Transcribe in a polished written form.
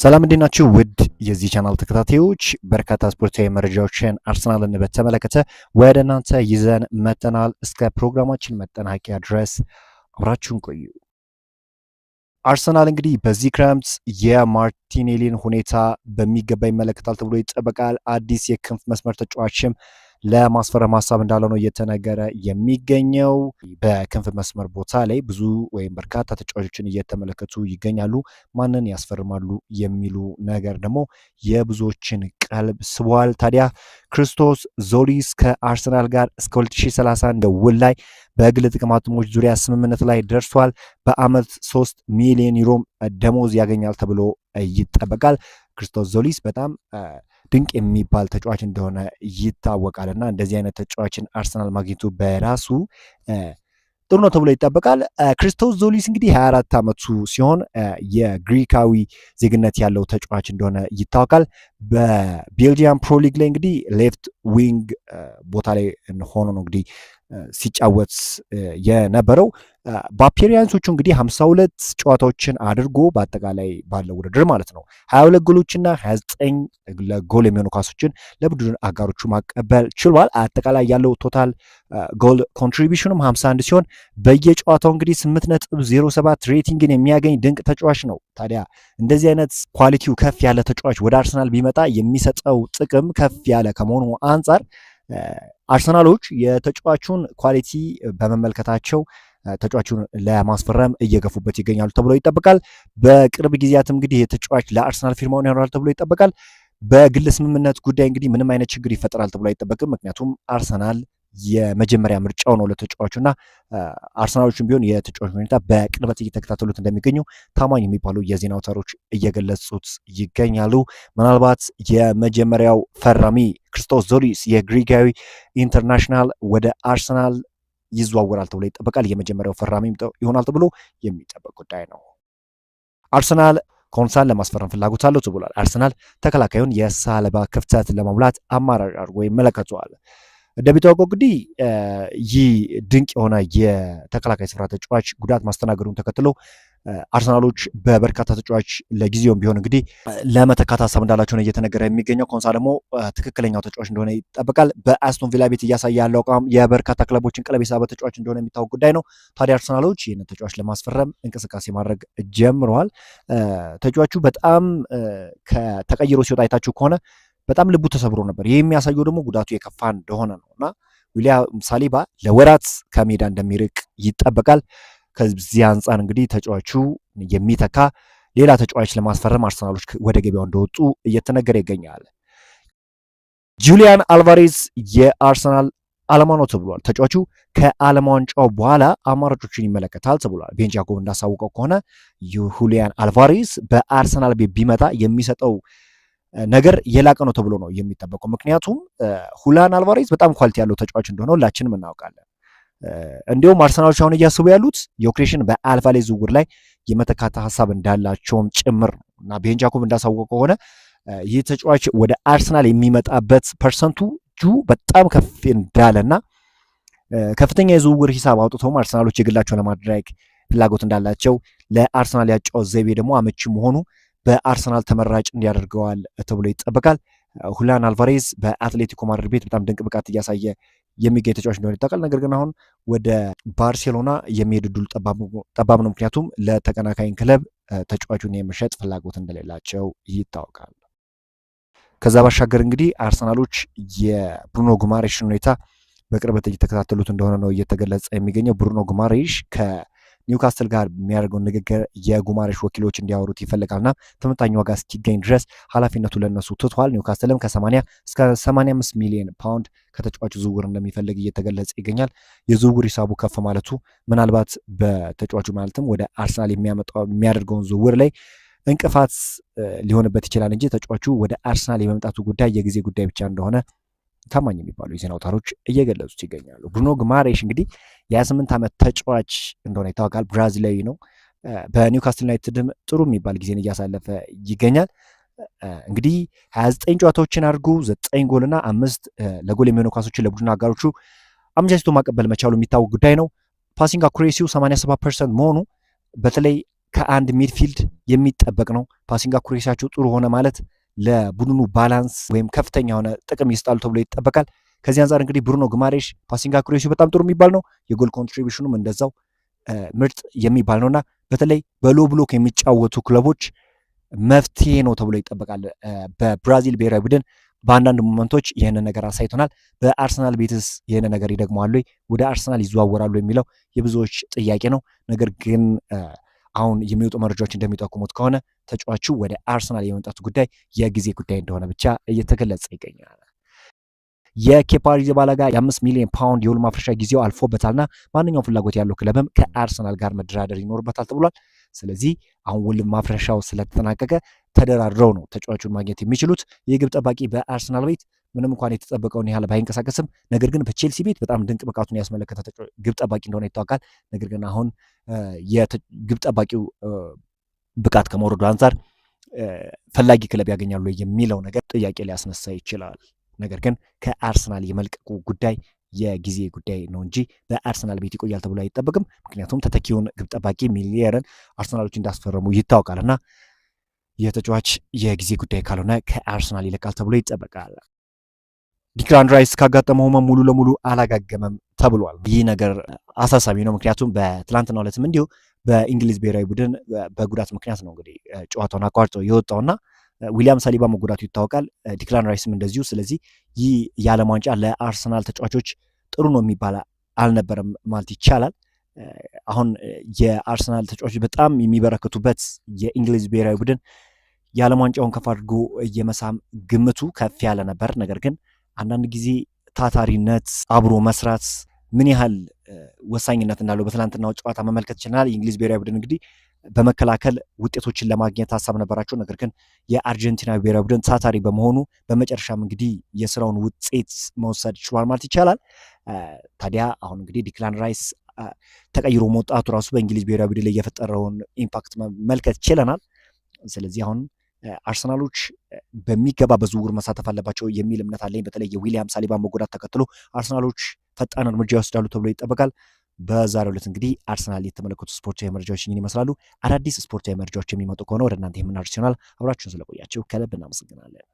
ሰላም እንዴት ናችሁ? ውድ የዚህ ቻናል ተከታታዮች በርካታ ስፖርታዊ መረጃዎችን አርሰናልን በተመለከተ ወደ እናንተ ይዘን መጥተናል። እስከ ፕሮግራማችን መጠናቂያ ድረስ አብራችሁን ቆዩ። አርሰናል እንግዲህ በዚህ ክረምት የማርቲኔሊን ሁኔታ በሚገባ ይመለከታል ተብሎ ይጠበቃል። አዲስ የክንፍ መስመር ተጫዋችም ለማስፈረም ሀሳብ እንዳለ ነው እየተነገረ የሚገኘው። በክንፍ መስመር ቦታ ላይ ብዙ ወይም በርካታ ተጫዋቾችን እየተመለከቱ ይገኛሉ። ማንን ያስፈርማሉ የሚሉ ነገር ደግሞ የብዙዎችን ቀልብ ስቧል። ታዲያ ክርስቶስ ዞሊስ ከአርሰናል ጋር እስከ 2031 ውል ላይ በግል ጥቅማጥቅሞች ዙሪያ ስምምነት ላይ ደርሷል። በአመት 3 ሚሊዮን ዩሮ ደሞዝ ያገኛል ተብሎ ይጠበቃል። ክርስቶስ ዞሊስ በጣም ድንቅ የሚባል ተጫዋች እንደሆነ ይታወቃል እና እንደዚህ አይነት ተጫዋችን አርሰናል ማግኘቱ በራሱ ጥሩ ነው ተብሎ ይጠበቃል። ክርስቶስ ዞሊስ እንግዲህ 24 ዓመቱ ሲሆን የግሪካዊ ዜግነት ያለው ተጫዋች እንደሆነ ይታወቃል። በቤልጂየም ፕሮ ሊግ ላይ እንግዲህ ሌፍት ዊንግ ቦታ ላይ ሆኖ ነው እንግዲህ ሲጫወት የነበረው። በአፔሪያንሶቹ እንግዲህ 52 ጨዋታዎችን አድርጎ በአጠቃላይ ባለው ውድድር ማለት ነው 22 ጎሎችና 29 ለጎል የሚሆኑ ኳሶችን ለቡድን አጋሮቹ ማቀበል ችሏል። አጠቃላይ ያለው ቶታል ጎል ኮንትሪቢሽኑም 51 ሲሆን በየጨዋታው እንግዲህ 8.07 ሬቲንግን የሚያገኝ ድንቅ ተጫዋች ነው። ታዲያ እንደዚህ አይነት ኳሊቲው ከፍ ያለ ተጫዋች ወደ አርሰናል ቢመጣ የሚሰጠው ጥቅም ከፍ ያለ ከመሆኑ አንጻር አርሰናሎች የተጫዋቹን ኳሊቲ በመመልከታቸው ተጫዋቹን ለማስፈረም እየገፉበት ይገኛሉ ተብሎ ይጠበቃል። በቅርብ ጊዜያትም እንግዲህ የተጫዋች ለአርሰናል ፊርማውን ያኖራል ተብሎ ይጠበቃል። በግል ስምምነት ጉዳይ እንግዲህ ምንም አይነት ችግር ይፈጠራል ተብሎ አይጠበቅም። ምክንያቱም አርሰናል የመጀመሪያ ምርጫው ነው ለተጫዋቹና አርሰናሎችም ቢሆን የተጫዋቹ ሁኔታ በቅርበት እየተከታተሉት እንደሚገኙ ታማኝ የሚባሉ የዜና አውታሮች እየገለጹት ይገኛሉ። ምናልባት የመጀመሪያው ፈራሚ ክርስቶስ ዞሊስ የግሪካዊ ኢንተርናሽናል ወደ አርሰናል ይዘዋወራል ተብሎ ይጠበቃል። የመጀመሪያው ፈራሚ ይሆናል ተብሎ የሚጠበቅ ጉዳይ ነው። አርሰናል ኮንሳን ለማስፈረም ፍላጎት አለው ተብሏል። አርሰናል ተከላካዩን የሳለባ ክፍተት ለመሙላት አማራጭ አድርጎ ይመለከተዋል። እንደሚታወቀው እንግዲህ ይህ ድንቅ የሆነ የተከላካይ ስፍራ ተጫዋች ጉዳት ማስተናገዱን ተከትሎ አርሰናሎች በበርካታ ተጫዋች ለጊዜውም ቢሆን እንግዲህ ለመተካት ሀሳብ እንዳላቸው ነው እየተነገረ የሚገኘው። ኮንሳ ደግሞ ትክክለኛው ተጫዋች እንደሆነ ይጠበቃል። በአስቶን ቪላ ቤት እያሳየ ያለው አቋም የበርካታ ክለቦችን ቀለብ የሳበ ተጫዋች እንደሆነ የሚታወቅ ጉዳይ ነው። ታዲያ አርሰናሎች ይህንን ተጫዋች ለማስፈረም እንቅስቃሴ ማድረግ ጀምረዋል። ተጫዋቹ በጣም ተቀይሮ ሲወጣ አይታችሁ ከሆነ በጣም ልቡ ተሰብሮ ነበር። ይህ የሚያሳየው ደግሞ ጉዳቱ የከፋ እንደሆነ ነው እና ዊሊያም ሳሊባ ለወራት ከሜዳ እንደሚርቅ ይጠበቃል። ከዚህ አንጻር እንግዲህ ተጫዋቹ የሚተካ ሌላ ተጫዋች ለማስፈረም አርሰናሎች ወደ ገበያው እንደወጡ እየተነገረ ይገኛል። ጁሊያን አልቫሬዝ የአርሰናል ዓላማ ነው ተብሏል። ተጫዋቹ ከዓለም ዋንጫው በኋላ አማራጮችን ይመለከታል ተብሏል። ቤን ጃኮብ እንዳሳወቀው ከሆነ ጁሊያን አልቫሬዝ በአርሰናል ቤት ቢመጣ የሚሰጠው ነገር የላቀ ነው ተብሎ ነው የሚጠበቀው። ምክንያቱም ሁሊያን አልቫሬዝ በጣም ኳሊቲ ያለው ተጫዋች እንደሆነ ሁላችንም እናውቃለን። እንዲሁም አርሰናሎች አሁን እያስቡ ያሉት ዮክሬሽን በአልቫሬዝ ዝውውር ላይ የመተካት ሀሳብ እንዳላቸውም ጭምር ነው እና ቤን ጃኮብ እንዳሳወቀው ከሆነ ይህ ተጫዋች ወደ አርሰናል የሚመጣበት ፐርሰንቱ በጣም ከፍ እንዳለና ከፍተኛ የዝውውር ሂሳብ አውጥተውም አርሰናሎች የግላቸው ለማድረግ ፍላጎት እንዳላቸው ለአርሰናል ያጫወት ዘይቤ ደግሞ አመቺ መሆኑ በአርሰናል ተመራጭ እንዲያደርገዋል ተብሎ ይጠበቃል። ሁሊያን አልቫሬዝ በአትሌቲኮ ማድሪድ ቤት በጣም ድንቅ ብቃት እያሳየ የሚገኝ ተጫዋች እንደሆነ ይታወቃል። ነገር ግን አሁን ወደ ባርሴሎና የሚሄድ ዕድሉ ጠባብ ነው። ምክንያቱም ለተቀናቃኝ ክለብ ተጫዋቹን የመሸጥ ፍላጎት እንደሌላቸው ይታወቃል። ከዛ ባሻገር እንግዲህ አርሰናሎች የብሩኖ ጉማሬሽን ሁኔታ በቅርበት እየተከታተሉት እንደሆነ ነው እየተገለጸ የሚገኘው። ብሩኖ ጉማሬሽ ኒውካስትል ጋር የሚያደርገውን ንግግር የጉማሬሽ ወኪሎች እንዲያወሩት ይፈልጋልና ተመጣጣኝ ዋጋ እስኪገኝ ድረስ ኃላፊነቱ ለነሱ ትቷል። ኒውካስትልም ከ80 እስከ 85 ሚሊዮን ፓውንድ ከተጫዋቹ ዝውውር እንደሚፈልግ እየተገለጸ ይገኛል። የዝውውር ሂሳቡ ከፍ ማለቱ ምናልባት በተጫዋቹ ማለትም ወደ አርሰናል የሚያደርገውን ዝውውር ላይ እንቅፋት ሊሆንበት ይችላል እንጂ ተጫዋቹ ወደ አርሰናል የመምጣቱ ጉዳይ የጊዜ ጉዳይ ብቻ እንደሆነ ታማኝ የሚባሉ የዜና አውታሮች እየገለጹት ይገኛሉ። ብሩኖ ጉማሬሽ እንግዲህ የ28 ዓመት ተጫዋች እንደሆነ ይታወቃል። ብራዚላዊ ነው። በኒውካስትል ዩናይትድም ጥሩ የሚባል ጊዜን እያሳለፈ ይገኛል። እንግዲህ 29 ጨዋታዎችን አድርጎ 9 ጎልና 5 ለጎል የሚሆኑ ኳሶችን ለቡድን አጋሮቹ አመቻችቶ ማቀበል መቻሉ የሚታወቅ ጉዳይ ነው። ፓሲንግ አኩሬሲው 87% መሆኑ በተለይ ከአንድ ሚድፊልድ የሚጠበቅ ነው። ፓሲንግ አኩሬሲያቸው ጥሩ ሆነ ማለት ለቡድኑ ባላንስ ወይም ከፍተኛ የሆነ ጥቅም ይስጣሉ ተብሎ ይጠበቃል። ከዚህ አንጻር እንግዲህ ብሩኖ ግማሬሽ ፓሲንግ አኩሬሲው በጣም ጥሩ የሚባል ነው። የጎል ኮንትሪቢሽኑም እንደዛው ምርጥ የሚባል ነውና በተለይ በሎ ብሎክ የሚጫወቱ ክለቦች መፍትሄ ነው ተብሎ ይጠበቃል። በብራዚል ብሔራዊ ቡድን በአንዳንድ ሞመንቶች ይህንን ነገር አሳይቶናል። በአርሰናል ቤትስ ይህንን ነገር ይደግመዋሉ፣ ወደ አርሰናል ይዘዋወራሉ የሚለው የብዙዎች ጥያቄ ነው። ነገር ግን አሁን የሚወጡ መረጃዎች እንደሚጠቁሙት ከሆነ ተጫዋቹ ወደ አርሰናል የመምጣቱ ጉዳይ የጊዜ ጉዳይ እንደሆነ ብቻ እየተገለጸ ይገኛል። የኬፓ አሪዛባላጋ የ5 ሚሊዮን ፓውንድ የውል ማፍረሻ ጊዜው አልፎበታልና ማንኛውም ፍላጎት ያለው ክለብም ከአርሰናል ጋር መደራደር ይኖርበታል ተብሏል። ስለዚህ አሁን ውል ማፍረሻው ስለተጠናቀቀ ተደራድረው ነው ተጫዋቹን ማግኘት የሚችሉት። የግብ ጠባቂ በአርሰናል ቤት ምንም እንኳን የተጠበቀውን ያህል ባይንቀሳቀስም ነገር ግን በቼልሲ ቤት በጣም ድንቅ ብቃቱን ያስመለከተ ግብ ጠባቂ እንደሆነ ይታወቃል። ነገር ግን አሁን የግብ ጠባቂው ብቃት ከመውረዱ አንጻር ፈላጊ ክለብ ያገኛሉ የሚለው ነገር ጥያቄ ሊያስነሳ ይችላል። ነገር ግን ከአርሰናል የመልቀቁ ጉዳይ የጊዜ ጉዳይ ነው እንጂ በአርሰናል ቤት ይቆያል ተብሎ አይጠበቅም። ምክንያቱም ተተኪውን ግብ ጠባቂ ሚሊየርን አርሰናሎች እንዳስፈረሙ ይታወቃልና የተጫዋች የጊዜ ጉዳይ ካልሆነ ከአርሰናል ይለቃል ተብሎ ይጠበቃል። ዲክላን ራይስ ካጋጠመው ህመም ሙሉ ለሙሉ አላጋገመም ተብሏል። ይህ ነገር አሳሳቢ ነው። ምክንያቱም በትላንትናው ዕለትም እንዲሁ በእንግሊዝ ብሔራዊ ቡድን በጉዳት ምክንያት ነው እንግዲህ ጨዋታውን አቋርጦ የወጣውና ዊሊያም ሳሊባ መጎዳቱ ይታወቃል። ዲክላን ራይስም እንደዚሁ። ስለዚህ ይህ የዓለም ዋንጫ ለአርሰናል ተጫዋቾች ጥሩ ነው የሚባል አልነበረም ማለት ይቻላል። አሁን የአርሰናል ተጫዋቾች በጣም የሚበረከቱበት የእንግሊዝ ብሔራዊ ቡድን የዓለም ዋንጫውን ከፍ አድርጎ የመሳም ግምቱ ከፍ ያለ ነበር። ነገር ግን አንዳንድ ጊዜ ታታሪነት፣ አብሮ መስራት ምን ያህል ወሳኝነት እንዳለው በትናንትናው ጨዋታ መመልከት ይችላል። የእንግሊዝ ብሔራዊ ቡድን እንግዲህ በመከላከል ውጤቶችን ለማግኘት ሀሳብ ነበራቸው። ነገር ግን የአርጀንቲና ብሔራዊ ቡድን ታታሪ በመሆኑ በመጨረሻም እንግዲህ የስራውን ውጤት መውሰድ ችሏል ማለት ይቻላል። ታዲያ አሁን እንግዲህ ዲክላን ራይስ ተቀይሮ መውጣቱ ራሱ በእንግሊዝ ብሔራዊ ቡድን ላይ የፈጠረውን ኢምፓክት መመልከት ችለናል። ስለዚህ አሁን አርሰናሎች በሚገባ በዝውውር መሳተፍ አለባቸው የሚል እምነት አለኝ። በተለይ የዊሊያም ሳሊባን መጎዳት ተከትሎ አርሰናሎች ፈጣን እርምጃ ይወስዳሉ ተብሎ ይጠበቃል። በዛሬው ዕለት እንግዲህ አርሰናል የተመለከቱ ስፖርታዊ መረጃዎች ይህን ይመስላሉ። አዳዲስ ስፖርታዊ መረጃዎች የሚመጡ ከሆነ ወደ እናንተ የምናደርስ ይሆናል። አብራችሁን ስለቆያችሁ ከልብ እናመሰግናለን።